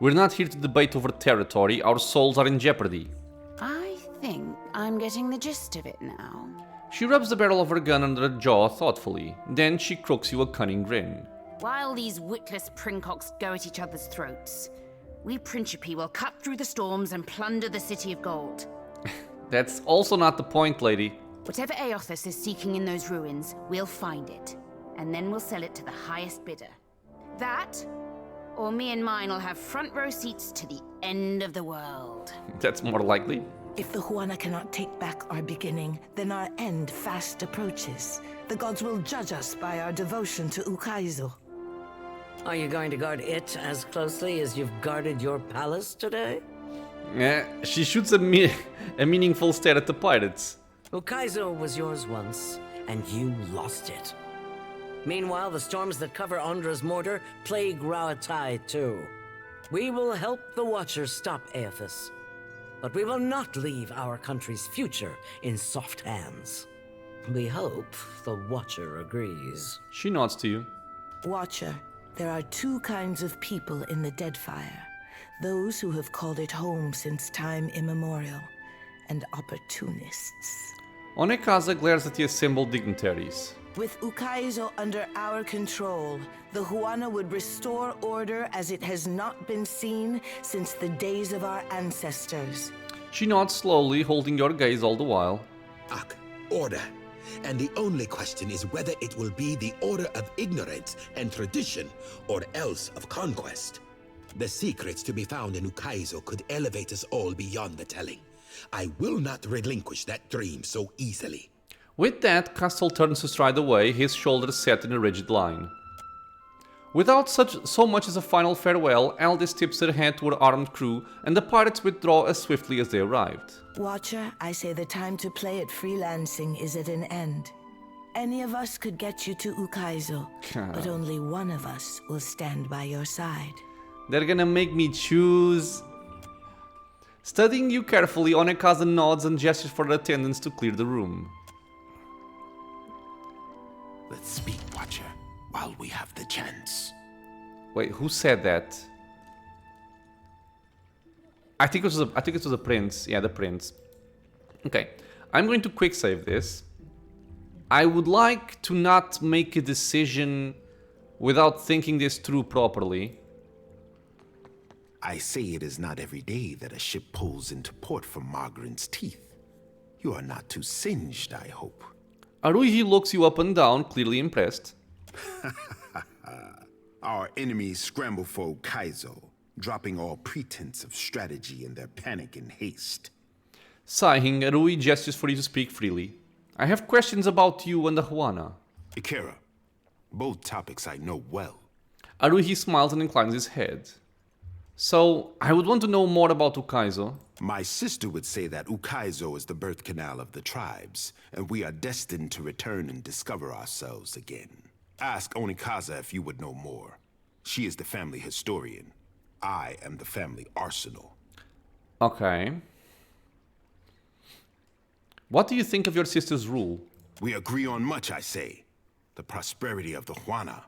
We're not here to debate over territory. Our souls are in jeopardy. I think I'm getting the gist of it now. She rubs the barrel of her gun under her jaw thoughtfully. Then she crooks you a cunning grin. While these witless princocks go at each other's throats, we Principi will cut through the storms and plunder the city of gold. That's also not the point, lady. Whatever Eothas is seeking in those ruins, we'll find it. And then we'll sell it to the highest bidder. That, or me and mine will have front row seats to the end of the world. That's more likely. If the Huana cannot take back our beginning, then our end fast approaches. The gods will judge us by our devotion to Ukaizo. Are you going to guard it as closely as you've guarded your palace today? She shoots a meaningful stare at the pirates. Ukaizo was yours once, and you lost it. Meanwhile, the storms that cover Ondra's mortar plague Rauatai too. We will help the Watchers stop Eothas, but we will not leave our country's future in soft hands. We hope the Watcher agrees. She nods to you. Watcher, there are two kinds of people in the Deadfire. Those who have called it home since time immemorial, and opportunists. Neketaka glares at the assembled dignitaries. With Ukaizo under our control, the Huana would restore order as it has not been seen since the days of our ancestors. She nods slowly, holding your gaze all the while. Order. And the only question is whether it will be the order of ignorance and tradition, or else of conquest. The secrets to be found in Ukaizo could elevate us all beyond the telling. I will not relinquish that dream so easily. With that, Castle turns to stride away, his shoulders set in a rigid line. Without so much as a final farewell, Aldis tips her hand to her armed crew, and the pirates withdraw as swiftly as they arrived. Watcher, I say the time to play at freelancing is at an end. Any of us could get you to Ukaizo, but only one of us will stand by your side. They're gonna make me choose. Studying you carefully, Neketaka nods and gestures for the attendants to clear the room. Let's speak, Watcher, while we have the chance. Wait, who said that? I think it was a prince. Yeah, the prince. Okay, I'm going to quick save this. I would like to not make a decision without thinking this through properly. I say it is not every day that a ship pulls into port from Magrin's teeth. You are not too singed, I hope. Aruhi looks you up and down, clearly impressed. Our enemies scramble for Ukaizo, dropping all pretense of strategy in their panic and haste. Sighing, Aruhi gestures for you to speak freely. I have questions about you and the Huana. Ikera, both topics I know well. Aruhi smiles and inclines his head. So, I would want to know more about Ukaizo. My sister would say that Ukaizo is the birth canal of the tribes, and we are destined to return and discover ourselves again. Ask Neketaka if you would know more. She is the family historian. I am the family arsenal. Okay. What do you think of your sister's rule? We agree on much, I say. The prosperity of the Huana,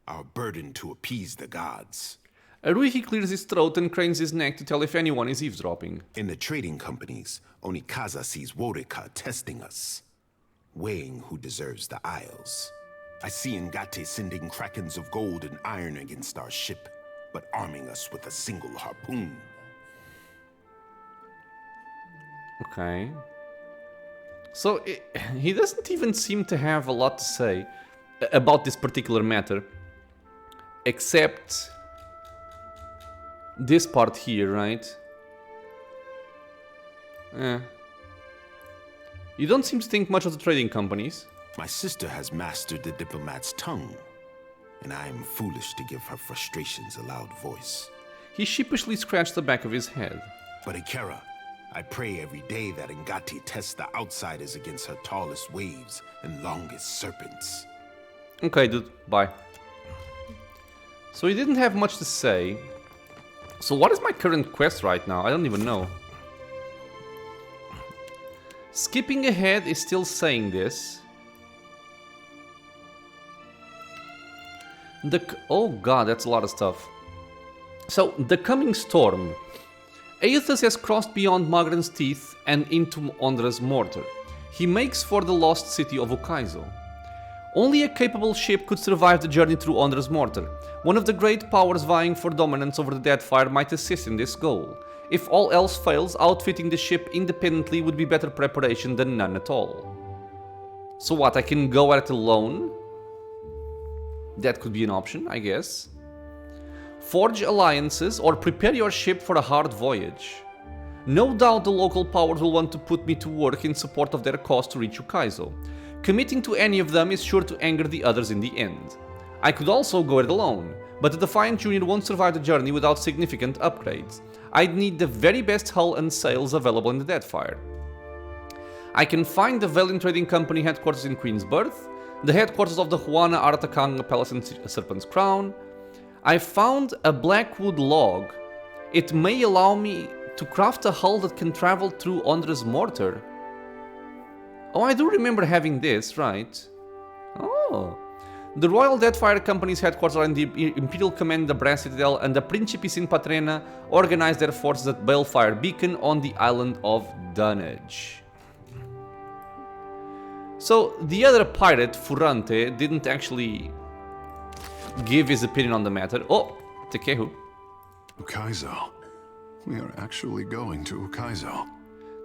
our burden to appease the gods. Aruhi clears his throat and cranes his neck to tell if anyone is eavesdropping. In the trading companies, Neketaka sees Worika testing us, weighing who deserves the isles. I see Ngate sending krakens of gold and iron against our ship, but arming us with a single harpoon. Okay. So, he doesn't even seem to have a lot to say about this particular matter. Except this part here, right? You don't seem to think much of the trading companies. My sister has mastered the diplomat's tongue, and I am foolish to give her frustrations a loud voice. He sheepishly scratched the back of his head. But Ikera, I pray every day that Ngati tests the outsiders against her tallest waves and longest serpents. Okay, dude, bye. So he didn't have much to say. So what is my current quest right now? I don't even know. Skipping ahead is still saying this. Oh god, that's a lot of stuff. So, the coming storm. Eothas has crossed beyond Magren's teeth and into Ondra's mortar. He makes for the lost city of Ukaizo. Only a capable ship could survive the journey through Ondra's mortar. One of the great powers vying for dominance over the Deadfire might assist in this goal. If all else fails, outfitting the ship independently would be better preparation than none at all. So what, I can go at it alone? That could be an option, I guess. Forge alliances or prepare your ship for a hard voyage. No doubt the local powers will want to put me to work in support of their cause to reach Ukaizo. Committing to any of them is sure to anger the others in the end. I could also go it alone, but the Defiant Union won't survive the journey without significant upgrades. I'd need the very best hull and sails available in the Deadfire. I can find the Valiant Trading Company headquarters in Queen's Birth, the headquarters of the Huana Aratakanga Palace in Serpent's Crown. I found a blackwood log. It may allow me to craft a hull that can travel through Ondra's mortar. Oh, I do remember having this, right? Oh. The Royal Deadfire Company's headquarters are in the Imperial Command, the Brass Citadel, and the Principes in Patrena organize their forces at Balefire Beacon on the island of Dunnage. So, the other pirate, Furante, didn't actually give his opinion on the matter. Oh, Tekehu. Ukaizo. We are actually going to Ukaizo.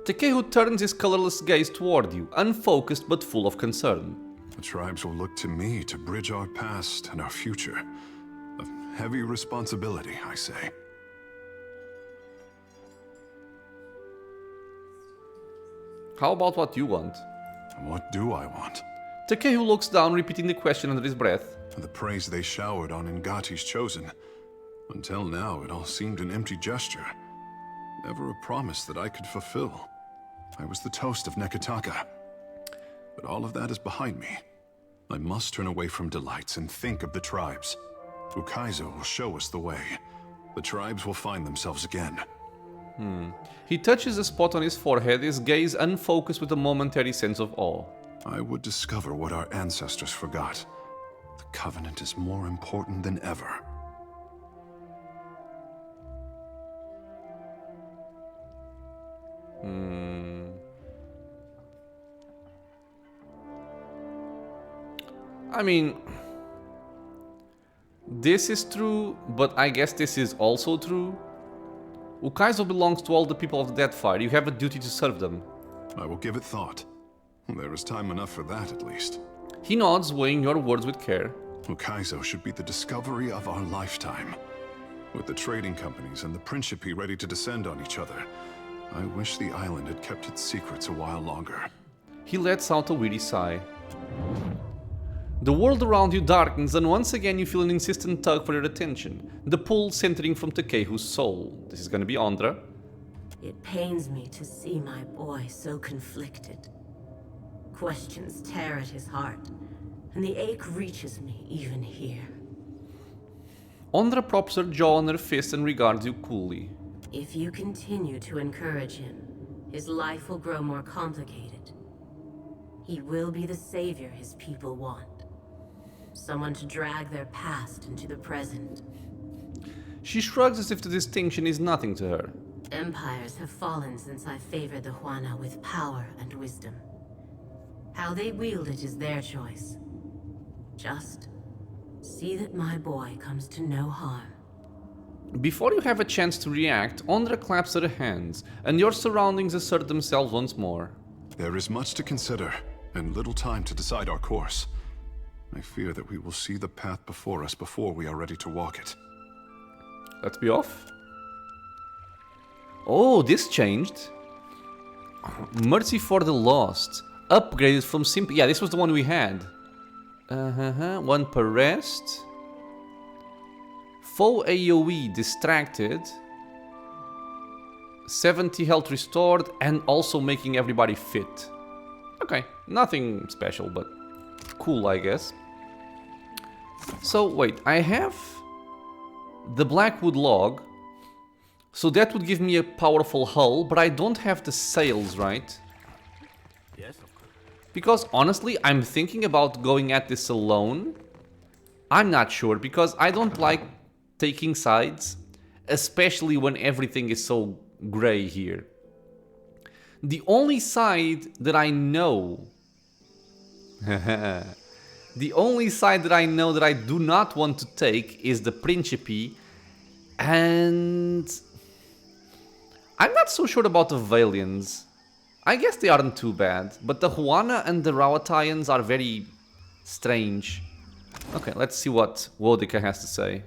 Tekehu turns his colorless gaze toward you, unfocused but full of concern. The tribes will look to me to bridge our past and our future. A heavy responsibility, I say. How about what you want? What do I want? Tekehu looks down, repeating the question under his breath. The praise they showered on Ngati's chosen. Until now, it all seemed an empty gesture. Never a promise that I could fulfill. I was the toast of Neketaka. But all of that is behind me. I must turn away from delights and think of the tribes. Ukaizo will show us the way. The tribes will find themselves again. He touches a spot on his forehead, his gaze unfocused with a momentary sense of awe. I would discover what our ancestors forgot. The Covenant is more important than ever. I mean, this is true, but I guess this is also true. Ukaizo belongs to all the people of the Deadfire. You have a duty to serve them. I will give it thought. There is time enough for that, at least. He nods, weighing your words with care. Ukaizo should be the discovery of our lifetime. With the trading companies and the Principe ready to descend on each other, I wish the island had kept its secrets a while longer. He lets out a weary sigh. The world around you darkens, and once again you feel an insistent tug for your attention. The pull centering from Tekehu's soul. This is gonna be Ondra. It pains me to see my boy so conflicted. Questions tear at his heart, and the ache reaches me even here. Ondra props her jaw on her fist and regards you coolly. If you continue to encourage him, his life will grow more complicated. He will be the savior his people want. Someone to drag their past into the present. She shrugs as if the distinction is nothing to her. Empires have fallen since I favored the Huana with power and wisdom. How they wield it is their choice. Just see that my boy comes to no harm. Before you have a chance to react, Ondra claps her hands, and your surroundings assert themselves once more. There is much to consider, and little time to decide our course. I fear that we will see the path before us before we are ready to walk it. Let's be off. Oh, this changed. Mercy for the Lost. Upgraded from simple. Yeah, this was the one we had. One per rest. Foe AoE distracted. 70 health restored and also making everybody fit. Okay, nothing special, but cool, I guess. So, wait, I have the Blackwood log. So that would give me a powerful hull, but I don't have the sails, right? Yes, of course. Because honestly, I'm thinking about going at this alone. I'm not sure, because I don't like taking sides, especially when everything is so gray here. The only side that I know... the only side that I know that I do not want to take is the Principe, and... I'm not so sure about the Valians. I guess they aren't too bad, but the Huana and the Rawatayans are very strange. Okay, let's see what Wodika has to say.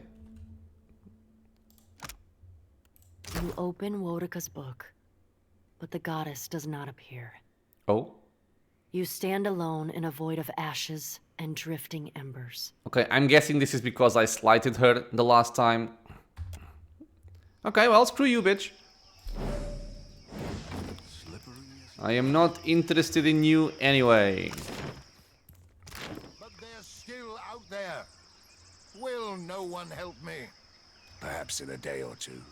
You open Wodika's book, but the goddess does not appear. Oh? You stand alone in a void of ashes and drifting embers. Okay, I'm guessing this is because I slighted her the last time. Okay, well, screw you, bitch. I am not interested in you anyway. But they're still out there. Will no one help me? Perhaps in a day or two.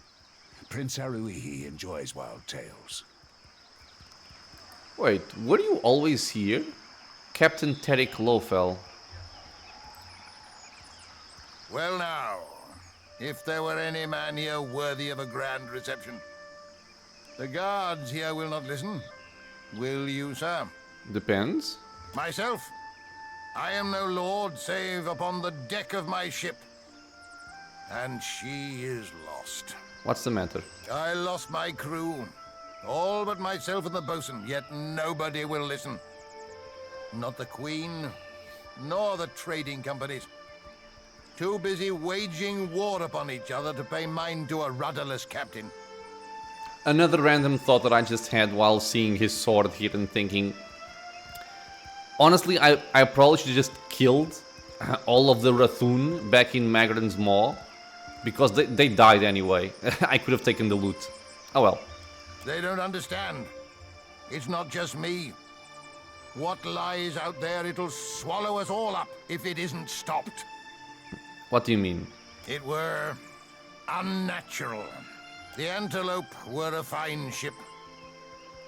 Prince Haruihi enjoys wild tales. Wait, were you always here? Captain Tarek Lofel. Well now, if there were any man here worthy of a grand reception. The guards here will not listen. Will you, sir? Depends. Myself? I am no lord save upon the deck of my ship. And she is lost. What's the matter? I lost my crew. All but myself and the bosun, yet nobody will listen. Not the Queen, nor the trading companies. Too busy waging war upon each other to pay mind to a rudderless captain. Another random thought that I just had while seeing his sword here and thinking... Honestly, I probably should have just killed all of the Rathun back in Magran's Maw. Because they died anyway. I could have taken the loot. Oh well. They don't understand. It's not just me. What lies out there, it'll swallow us all up if it isn't stopped. What do you mean? It were unnatural. The Antelope were a fine ship,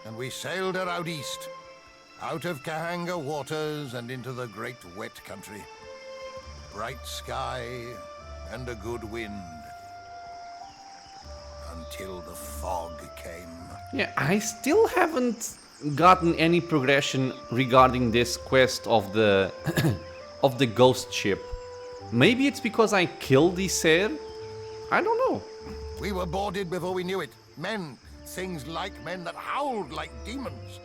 and we sailed her out east, out of Kahanga waters and into the great wet country. Bright sky and a good wind, until the fog came. Yeah, I still haven't gotten any progression regarding this quest of the of the ghost ship. Maybe it's because I killed Iser? I don't know. We were boarded before we knew it. Men, things like men that howled like demons.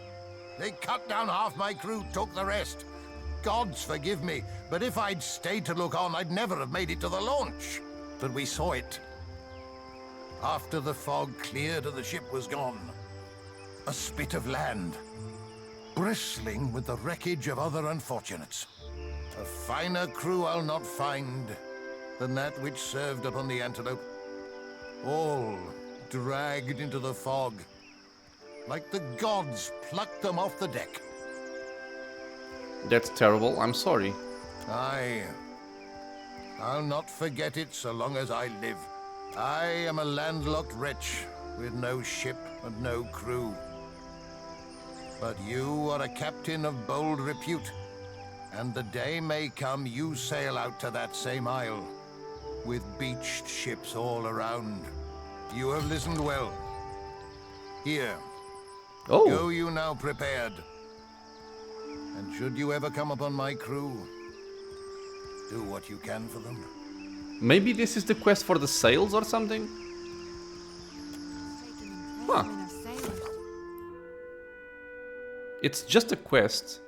They cut down half my crew, took the rest. Gods forgive me, but if I'd stayed to look on, I'd never have made it to the launch. But we saw it. After the fog cleared and the ship was gone, a spit of land, bristling with the wreckage of other unfortunates. A finer crew I'll not find than that which served upon the Antelope. All dragged into the fog, like the gods plucked them off the deck. That's terrible, I'm sorry. Aye. I'll not forget it so long as I live. I am a landlocked wretch with no ship and no crew. But you are a captain of bold repute, and the day may come you sail out to that same isle, with beached ships all around. You have listened well. Here. Oh. Go you now prepared. And should you ever come upon my crew, do what you can for them. Maybe this is the quest for the sails or something? Huh. It's just a quest.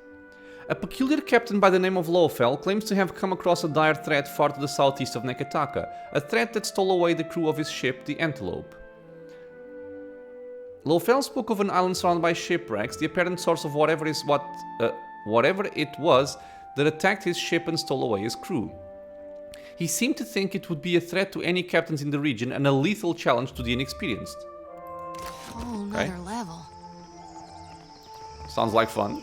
A peculiar captain by the name of Lofel claims to have come across a dire threat far to the southeast of Neketaka, a threat that stole away the crew of his ship, the Antelope. Lofel spoke of an island surrounded by shipwrecks, the apparent source of whatever it was that attacked his ship and stole away his crew. He seemed to think it would be a threat to any captains in the region and a lethal challenge to the inexperienced. Whole nother level. Sounds like fun.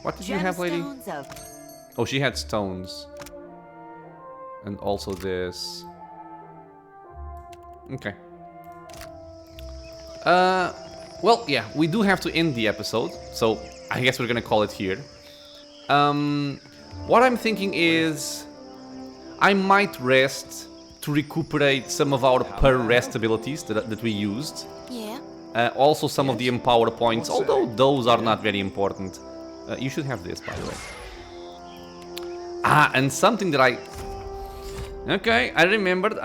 What did you have, lady? Oh, she had stones. And also this. Okay. Well, yeah, we do have to end the episode, so I guess we're gonna call it here. What I'm thinking is I might rest to recuperate some of our per rest abilities that we used. Yeah. Also some of the empower points, although those are not very important. You should have this, by the way. Ah, and something that I... Okay, I remembered.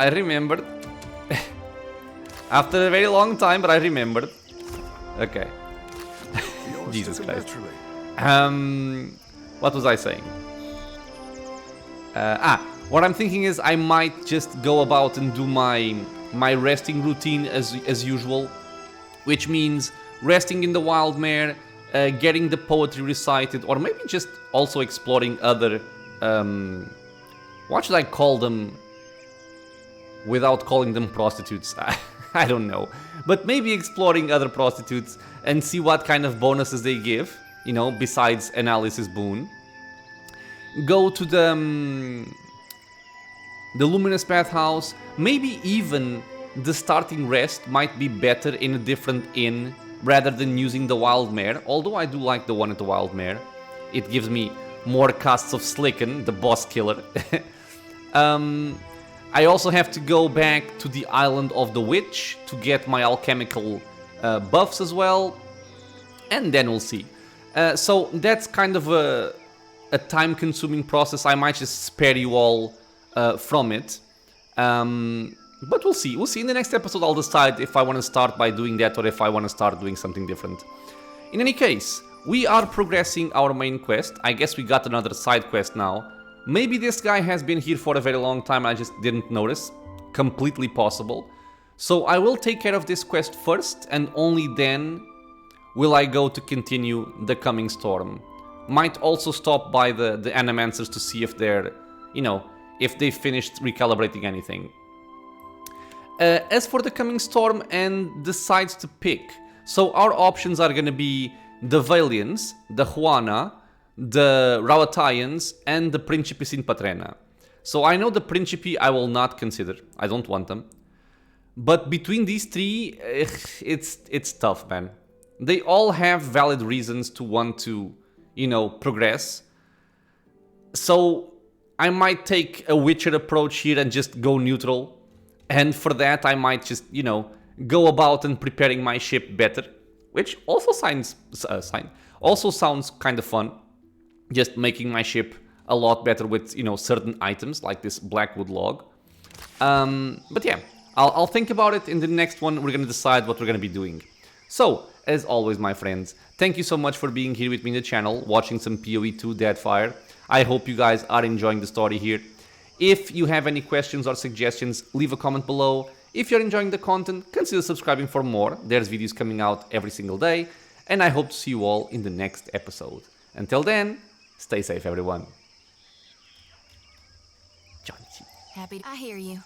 After a very long time, but I remembered. Okay. Jesus Christ. What was I saying? What I'm thinking is I might just go about and do my resting routine as usual, which means resting in the wild mare, getting the poetry recited, or maybe just also exploring other, what should I call them without calling them prostitutes? I don't know, but maybe exploring other prostitutes and see what kind of bonuses they give, you know, besides Analysis Boon. Go to the Luminous Bathhouse, maybe even the starting rest might be better in a different inn rather than using the Wild Mare, although I do like the one at the Wild Mare. It gives me more casts of Slicken, the boss killer. I also have to go back to the Island of the Witch to get my alchemical buffs as well, and then we'll see. So that's kind of a time-consuming process. I might just spare you all from it. But we'll see. We'll see. In the next episode, I'll decide if I want to start by doing that or if I want to start doing something different. In any case, we are progressing our main quest. I guess we got another side quest now. Maybe this guy has been here for a very long time and I just didn't notice. Completely possible. So I will take care of this quest first, and only then will I go to continue the coming storm. Might also stop by the Animancers to see if they're, you know, if they finished recalibrating anything. As for the coming storm and the sides to pick, so our options are going to be the Valians, the Juana, the Rauataians, and the Principes in Patrena. So I know the Principi I will not consider. I don't want them. But between these three, it's tough, man. They all have valid reasons to want to, you know, progress. So I might take a Witcher approach here and just go neutral. And for that, I might just, you know, go about and preparing my ship better. Which also sounds kind of fun. Just making my ship a lot better with, you know, certain items like this Blackwood log. But yeah, I'll think about it. In the next one, we're going to decide what we're going to be doing. So, as always, my friends, thank you so much for being here with me in the channel, watching some PoE2 Deadfire. I hope you guys are enjoying the story here. If you have any questions or suggestions, leave a comment below. If you're enjoying the content, consider subscribing for more. There's videos coming out every single day. And I hope to see you all in the next episode. Until then, stay safe, everyone. Happy. I hear you.